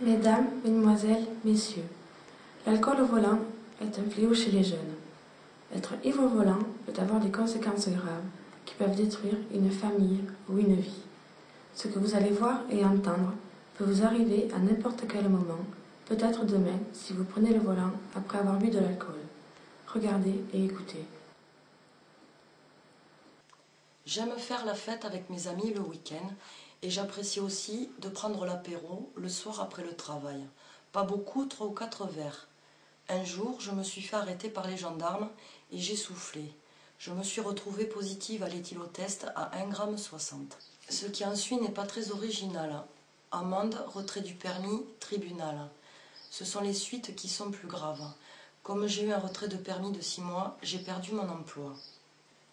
Mesdames, Mesdemoiselles, Messieurs, l'alcool au volant est un fléau chez les jeunes. Être ivre au volant peut avoir des conséquences graves qui peuvent détruire une famille ou une vie. Ce que vous allez voir et entendre peut vous arriver à n'importe quel moment, peut-être demain si vous prenez le volant après avoir bu de l'alcool. Regardez et écoutez. J'aime faire la fête avec mes amis le week-end et j'apprécie aussi de prendre l'apéro le soir après le travail. Pas beaucoup, 3 ou 4 verres. Un jour, je me suis fait arrêter par les gendarmes et j'ai soufflé. Je me suis retrouvée positive à l'éthylotest à 1,60 g. Ce qui en suit n'est pas très original. Amende, retrait du permis, tribunal. Ce sont les suites qui sont plus graves. Comme j'ai eu un retrait de permis de 6 mois, j'ai perdu mon emploi.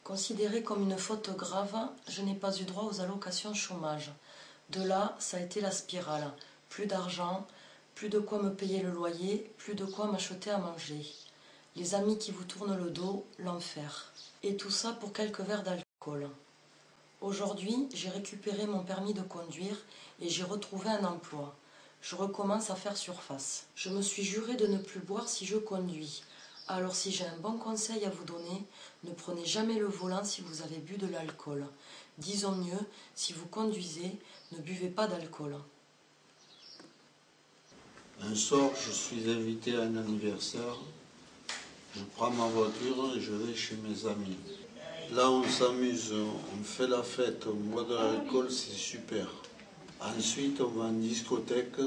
Considéré comme une faute grave, je n'ai pas eu droit aux allocations chômage. De là, ça a été la spirale. Plus d'argent, plus de quoi me payer le loyer, plus de quoi m'acheter à manger. Les amis qui vous tournent le dos, l'enfer. Et tout ça pour quelques verres d'alcool. Aujourd'hui, j'ai récupéré mon permis de conduire et j'ai retrouvé un emploi. Je recommence à faire surface. Je me suis juré de ne plus boire si je conduis. Alors si j'ai un bon conseil à vous donner, ne prenez jamais le volant si vous avez bu de l'alcool. Disons mieux, si vous conduisez, ne buvez pas d'alcool. Un soir, je suis invité à un anniversaire. Je prends ma voiture et je vais chez mes amis. Là, on s'amuse, on fait la fête, on boit de l'alcool, c'est super. Ensuite, on va en discothèque.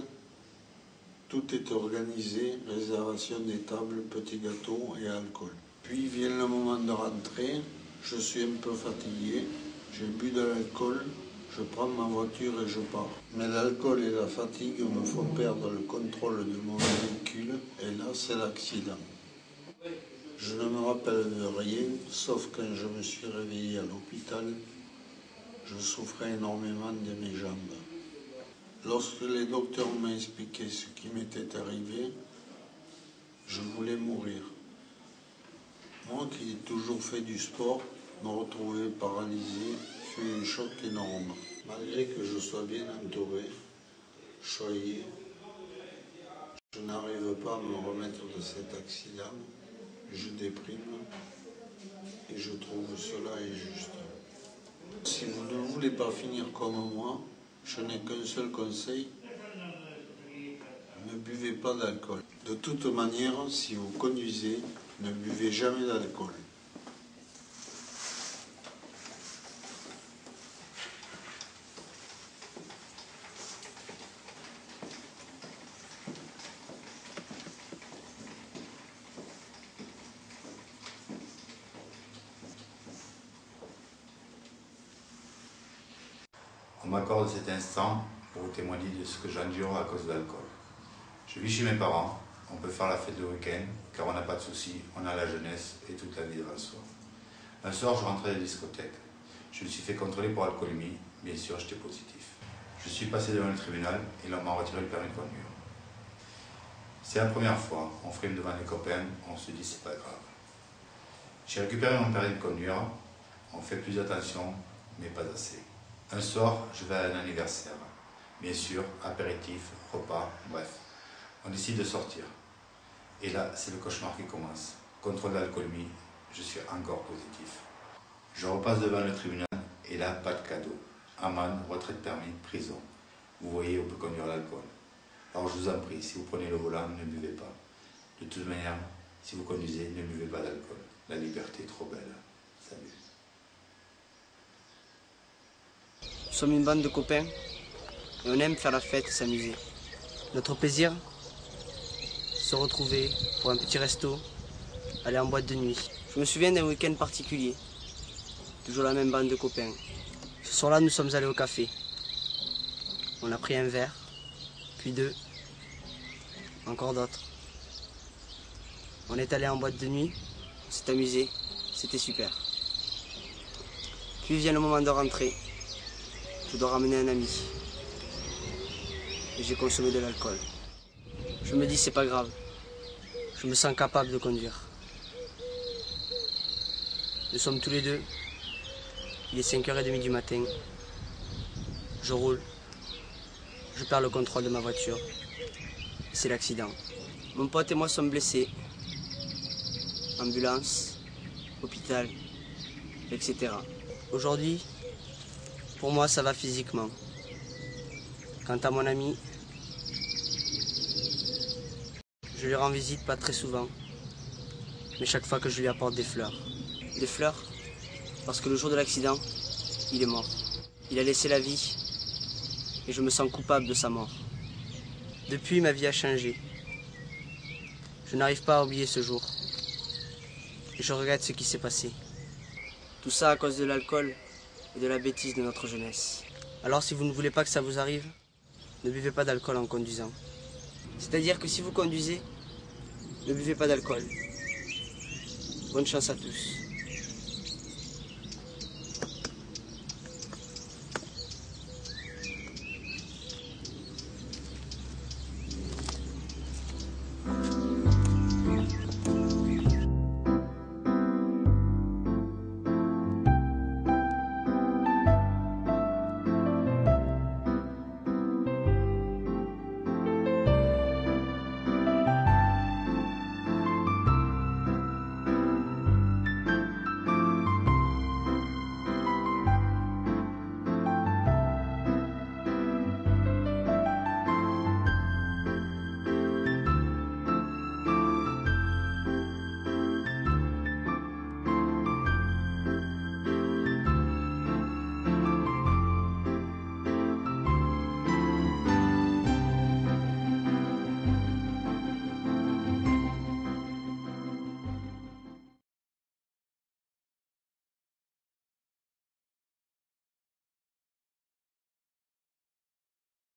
Tout est organisé, réservation des tables, petits gâteaux et alcool. Puis vient le moment de rentrer, je suis un peu fatigué, j'ai bu de l'alcool, je prends ma voiture et je pars. Mais l'alcool et la fatigue me font perdre le contrôle de mon véhicule et là c'est l'accident. Je ne me rappelle de rien, sauf quand je me suis réveillé à l'hôpital, je souffrais énormément de mes jambes. Lorsque les docteurs m'ont expliqué ce qui m'était arrivé, je voulais mourir. Moi qui ai toujours fait du sport, me retrouver paralysé fut un choc énorme. Malgré que je sois bien entouré, choyé, je n'arrive pas à me remettre de cet accident. Je déprime et je trouve cela injuste. Si vous ne voulez pas finir comme moi, je n'ai qu'un seul conseil, ne buvez pas d'alcool. De toute manière, si vous conduisez, ne buvez jamais d'alcool. On m'accorde cet instant pour vous témoigner de ce que j'endure à cause de l'alcool. Je vis chez mes parents, on peut faire la fête le week-end, car on n'a pas de soucis, on a la jeunesse et toute la vie devant soi. Un soir, je rentrais de la discothèque. Je me suis fait contrôler pour alcoolémie, bien sûr, j'étais positif. Je suis passé devant le tribunal et l'on m'a retiré le permis de conduire. C'est la première fois, on frime devant les copains, on se dit c'est pas grave. J'ai récupéré mon permis de conduire, on fait plus attention, mais pas assez. Un soir, je vais à un anniversaire. Bien sûr, apéritif, repas, bref. On décide de sortir. Et là, c'est le cauchemar qui commence. Contrôle d'alcoolémie, je suis encore positif. Je repasse devant le tribunal et là, pas de cadeau. Amende, retrait de permis, prison. Vous voyez, on peut conduire l'alcool. Alors je vous en prie, si vous prenez le volant, ne buvez pas. De toute manière, si vous conduisez, ne buvez pas d'alcool. La liberté est trop belle. Salut. Nous sommes une bande de copains et on aime faire la fête et s'amuser. Notre plaisir, se retrouver pour un petit resto, aller en boîte de nuit. Je me souviens d'un week-end particulier, toujours la même bande de copains. Ce soir-là, nous sommes allés au café. On a pris un verre, puis 2, encore d'autres. On est allé en boîte de nuit, on s'est amusé, c'était super. Puis vient le moment de rentrer. Je dois ramener un ami. Et j'ai consommé de l'alcool. Je me dis c'est pas grave. Je me sens capable de conduire. Nous sommes tous les deux. Il est 5h30 du matin. Je roule. Je perds le contrôle de ma voiture. c'est l'accident. Mon pote et moi sommes blessés. Ambulance, hôpital, etc. Aujourd'hui, pour moi, ça va physiquement. Quant à mon ami, je lui rends visite pas très souvent, mais chaque fois que je lui apporte des fleurs. Des fleurs parce que le jour de l'accident, il est mort. Il a laissé la vie et je me sens coupable de sa mort. Depuis, ma vie a changé. Je n'arrive pas à oublier ce jour. Et je regrette ce qui s'est passé. Tout ça à cause de l'alcool et de la bêtise de notre jeunesse. Alors si vous ne voulez pas que ça vous arrive, ne buvez pas d'alcool en conduisant. C'est-à-dire que si vous conduisez, ne buvez pas d'alcool. Bonne chance à tous.